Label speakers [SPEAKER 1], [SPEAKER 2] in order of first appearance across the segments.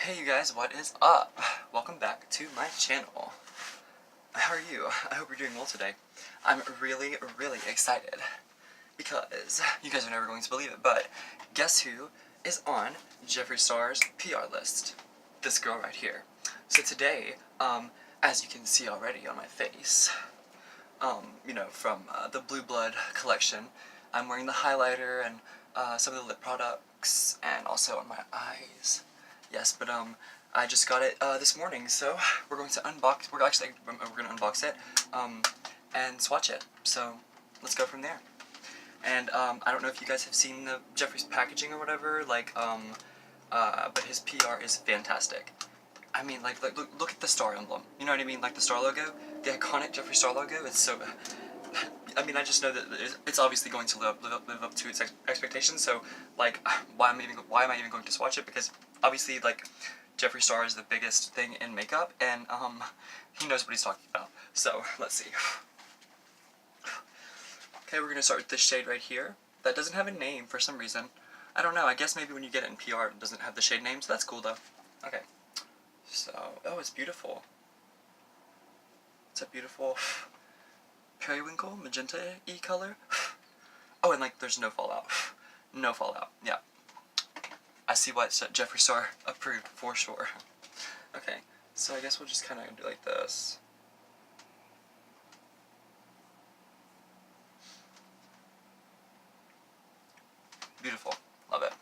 [SPEAKER 1] Hey you guys, what is up? Welcome back to my channel. How are you? I hope you're doing well today. I'm really excited because you guys are never going to believe it, but guess who is on Jeffree Star's PR list? This girl right here. So today, as you can see already on my face, from the Blue Blood collection, I'm wearing the highlighter and some of the lip products and also on my eyes. Yes, but I just got it this morning, so we're going to unbox. We're going to unbox it and swatch it. So let's go from there. And I don't know if you guys have seen the Jeffree's packaging or whatever, but his PR is fantastic. I mean, look at the star emblem. You know what I mean? Like the star logo, the iconic Jeffree Star logo. It's so. I mean, I just know that it's obviously going to live up to its expectations. So, like, why am I even going to swatch it? Because obviously, like, Jeffree Star is the biggest thing in makeup, and he knows what he's talking about. So let's see. Okay, we're gonna start with this shade right here. That doesn't have a name for some reason. I don't know. I guess maybe when you get it in PR, it doesn't have the shade name. So that's cool though. Okay. So, oh, it's beautiful. It's a beautiful periwinkle, magenta-y color. Oh, and like, there's no fallout. No fallout, yeah. I see why it's Jeffree Star approved, for sure. Okay, so I guess we'll just kind of do like this. Beautiful, love it.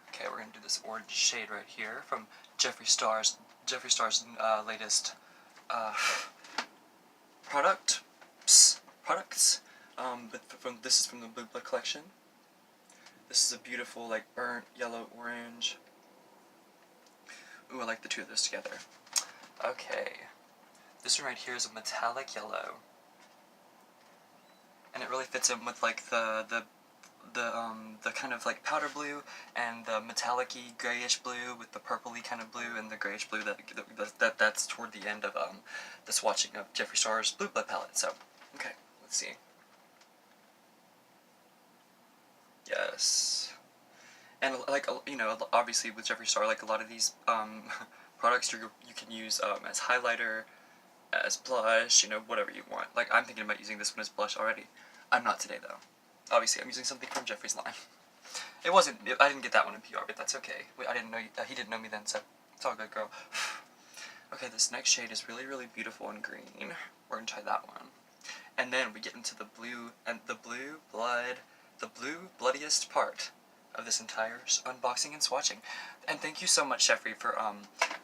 [SPEAKER 1] Okay, we're gonna do this orange shade right here from Jeffree Star's latest products. This is from the Blue Blood collection. This is a beautiful, like, burnt yellow orange. Ooh, I like the two of those together. Okay, this one right here is a metallic yellow, and it really fits in with like the kind of like powder blue and the metallic-y grayish blue with the purpley kind of blue and the grayish blue that's toward the end of the swatching of Jeffree Star's Blue Blood palette. So, okay, let's see. Yes. And like, obviously with Jeffree Star, like a lot of these products you can use as highlighter, as blush, whatever you want. Like, I'm thinking about using this one as blush already. I'm not today though. Obviously, I'm using something from Jeffree's line. I didn't get that one in PR, but that's okay. I didn't know, he didn't know me then, so it's all good, girl. Okay, this next shade is really beautiful and green. We're gonna try that one. And then we get into the blue, and the blue bloodiest part of this entire unboxing and swatching. And thank you so much, Jeffree, for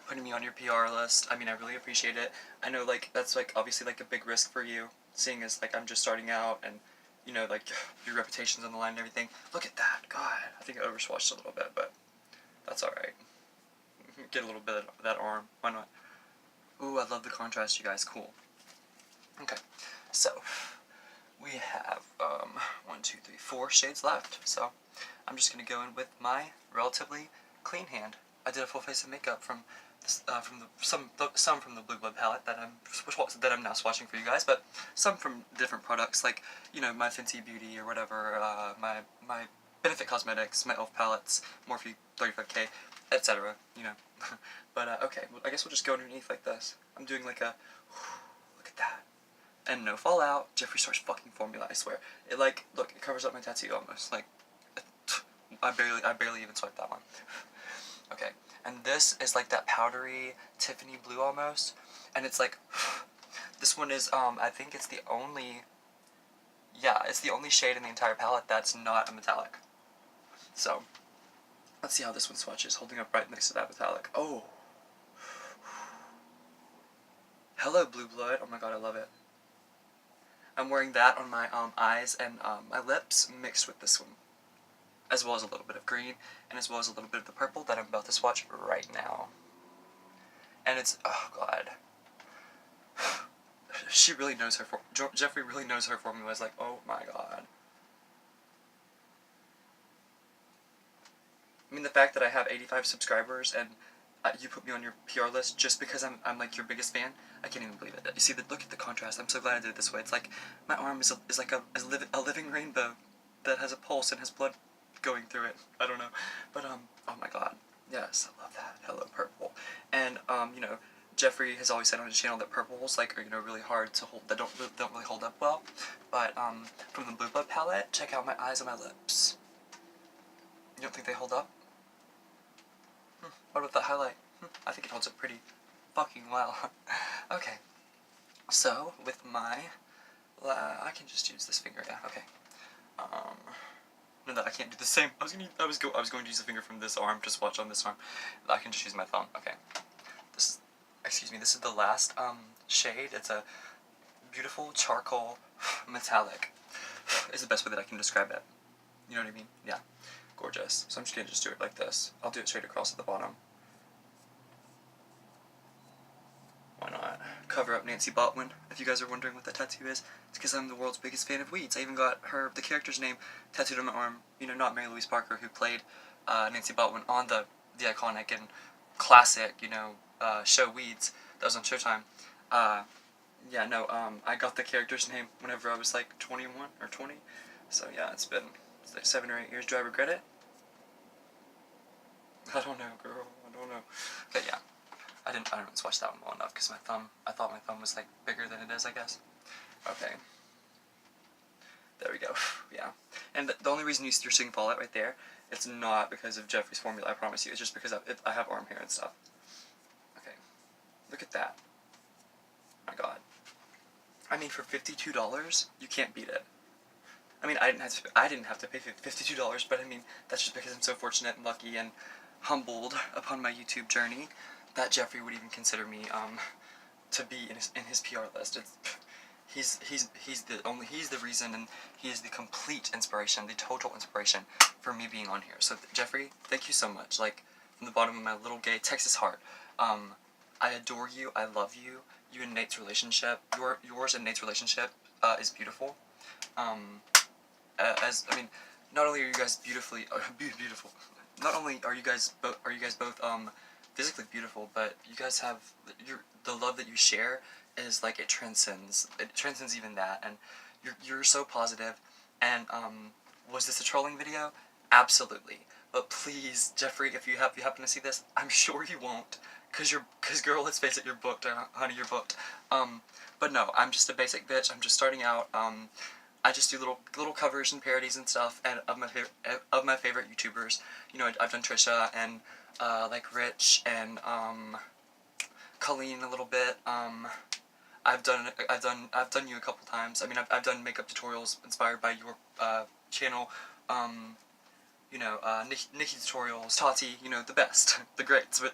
[SPEAKER 1] putting me on your PR list. I mean, I really appreciate it. I know, like, that's like obviously like a big risk for you, seeing as like I'm just starting out and like your reputation's on the line and everything. Look at that, God. I think I overswatched a little bit, but that's all right. Get a little bit of that arm. Why not? Ooh, I love the contrast, you guys. Cool. Okay, so we have 4 shades left. So I'm just gonna go in with my relatively clean hand. I did a full face of makeup from some from the Blue Blood palette that I'm now swatching for you guys, but some from different products like my Fenty Beauty or whatever, my Benefit Cosmetics, my Elf palettes, Morphe 35K, etc. But okay, well, I guess we'll just go underneath like this. I'm doing like a look at that. And no fallout. Jeffree Star's fucking formula, I swear. Look, it covers up my tattoo almost. Like, I barely even swiped that one. Okay, and this is like that powdery Tiffany blue almost, and it's like, this one is I think it's the only shade in the entire palette that's not a metallic. So let's see how this one swatches, holding up right next to that metallic. Oh, hello Blue Blood. Oh my god, I love it. I'm wearing that on my eyes and my lips mixed with this one, as well as a little bit of green, and as well as a little bit of the purple that I'm about to swatch right now. And it's, oh god. She really knows her, Jeffree really knows her formula. It's like, oh my god. I mean, the fact that I have 85 subscribers and you put me on your PR list just because I'm like your biggest fan, I can't even believe it. You see, look at the contrast. I'm so glad I did it this way. It's like, my arm is like a living rainbow that has a pulse and has blood going through it. I don't know. But, oh my god. Yes, I love that. Hello, purple. And you know, Jeffree has always said on his channel that purples like are, you know, really hard to hold, that don't really hold up well. But from the Blue Blood palette, check out my eyes and my lips. You don't think they hold up? What about that highlight? I think it holds up pretty fucking well. Okay, so with my, I can just use this finger. Yeah, okay. No, that I can't do the same. I was going to use the finger from this arm to swatch on this arm. I can just use my thumb. Okay. This is, excuse me. This is the last shade. It's a beautiful charcoal metallic. Is the best way that I can describe it. You know what I mean? Yeah. Gorgeous. So I'm just gonna do it like this. I'll do it straight across at the bottom. Why not? Cover up Nancy Botwin. If you guys are wondering what that tattoo is, it's because I'm the world's biggest fan of weeds. I even got the character's name tattooed on my arm. You know, not Mary Louise Parker, who played Nancy Botwin on the iconic and classic, you know, show Weeds that was on Showtime. Yeah, no, I got the character's name whenever I was like 21 or 20. So yeah, it's like 7 or 8 years. Do I regret it? I don't know, girl. I don't know. But yeah. I didn't swatch that one well enough because I thought my thumb was like bigger than it is, I guess. Okay. There we go. Yeah. And the only reason you're seeing fallout right there, it's not because of Jeffree's formula, I promise you. It's just because I have arm hair and stuff. Okay. Look at that. My God. I mean, for $52, you can't beat it. I mean, I didn't have to pay $52, but I mean, that's just because I'm so fortunate and lucky and humbled upon my YouTube journey that Jeffree would even consider me to be in his PR list. He's the reason, and he is the complete inspiration, the total inspiration for me being on here. So Jeffree, thank you so much. Like, from the bottom of my little gay Texas heart, I adore you. I love you. You and Nate's relationship, yours and Nate's relationship is beautiful. I mean, not only are you guys beautiful. Not only are you guys both physically beautiful, but you guys have the love that you share is like it transcends even that, and you're so positive. And was this a trolling video? Absolutely. But please, Jeffree, if you happen to see this, I'm sure you won't, cause girl, let's face it, you're booked, honey, you're booked. But no, I'm just a basic bitch. I'm just starting out. I just do little covers and parodies and stuff, and of my favorite YouTubers. You know, I've done Trisha and like Rich and Colleen a little bit. I've done you a couple times. I mean, I've done makeup tutorials inspired by your channel. You know, Nikki tutorials, Tati. You know, the best, the greats. But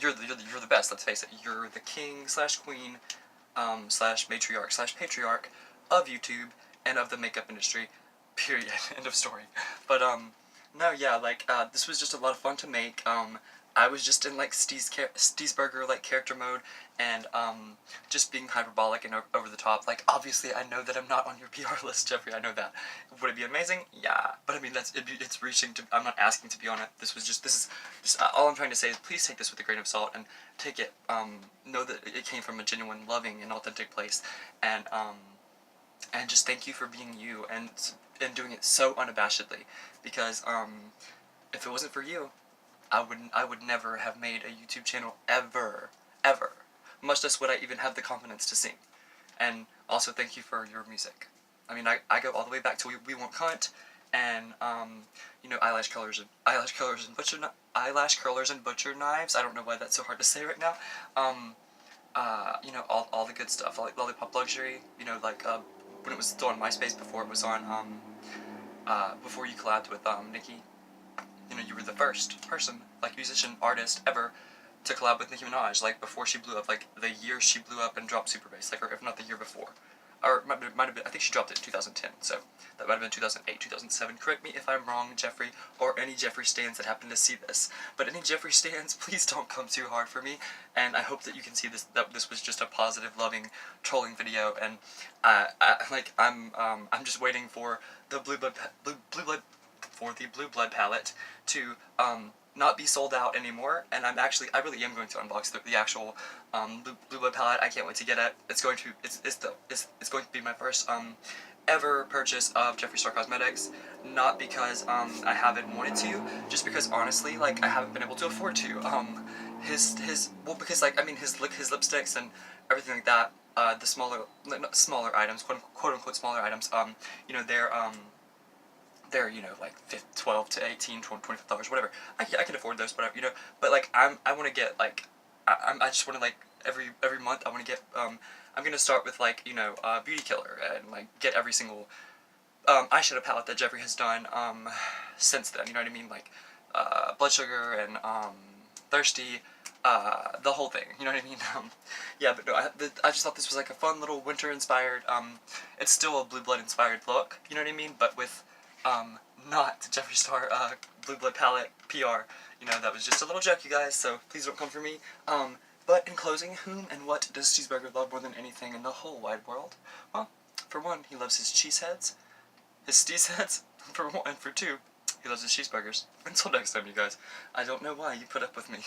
[SPEAKER 1] you're the best. Let's face it. You're the king / queen / matriarch / patriarch of YouTube and of the makeup industry, period. End of story. But no, yeah, like this was just a lot of fun to make. I was just in like Steesburger like character mode, and just being hyperbolic and over the top. Like, obviously, I know that I'm not on your PR list, Jeffree. I know that. Would it be amazing? Yeah, but I mean it's reaching to. I'm not asking to be on it. This is just all I'm trying to say is please take this with a grain of salt and take it. Know that it came from a genuine, loving, and authentic place, and just thank you for being you and doing it so unabashedly, because if it wasn't for you, I would never have made a YouTube channel ever, much less would I even have the confidence to sing. And also thank you for your music. I mean, I go all the way back to We Won't Cunt, and you know, eyelash curlers and butcher knives. I don't know why that's so hard to say right now. You know, all the good stuff, like Lollipop Luxury. You know, like when it was still on MySpace before it was on before you collabed with Nicki. You know, you were the first person, like musician, artist ever to collab with Nicki Minaj, like before she blew up, like the year she blew up and dropped Super Bass, like, or if not the year before. Or it might have been, I think she dropped it in 2010, so that might have been 2008, 2007. Correct me if I'm wrong, Jeffree, or any Jeffree stans that happen to see this. But any Jeffree stans, please don't come too hard for me, and I hope that you can see that this was just a positive, loving, trolling video, and I'm just waiting for the Blue Blood palette to not be sold out anymore, and I really am going to unbox the actual Blue Blood palette. I can't wait to get it. It's going to be my first ever purchase of Jeffree Star Cosmetics, not because I haven't wanted to, just because honestly, like, I haven't been able to afford to. well, because like I mean his lipsticks and everything like that, the smaller, not smaller items, quote unquote smaller items, you know, they're, you know, like 12 to 18, $25, whatever. I can afford those, whatever, you know. But like I want to get like I just want to like every month I want to get I'm gonna start with like, you know, Beauty Killer, and like get every single eyeshadow palette that Jeffree has done since then. You know what I mean? Like Blood Sugar and Thirsty, the whole thing. You know what I mean? Yeah, but no, I just thought this was like a fun little winter inspired. It's still a Blue Blood inspired look. You know what I mean? But with not Jeffree Star Blue Blood palette PR. You know, that was just a little joke, you guys. So please don't come for me. But in closing, whom and what does Cheeseburger love more than anything in the whole wide world? Well, for one, he loves his cheese heads. His steez heads, for one, and for two, he loves his cheeseburgers. Until next time, you guys, I don't know why you put up with me.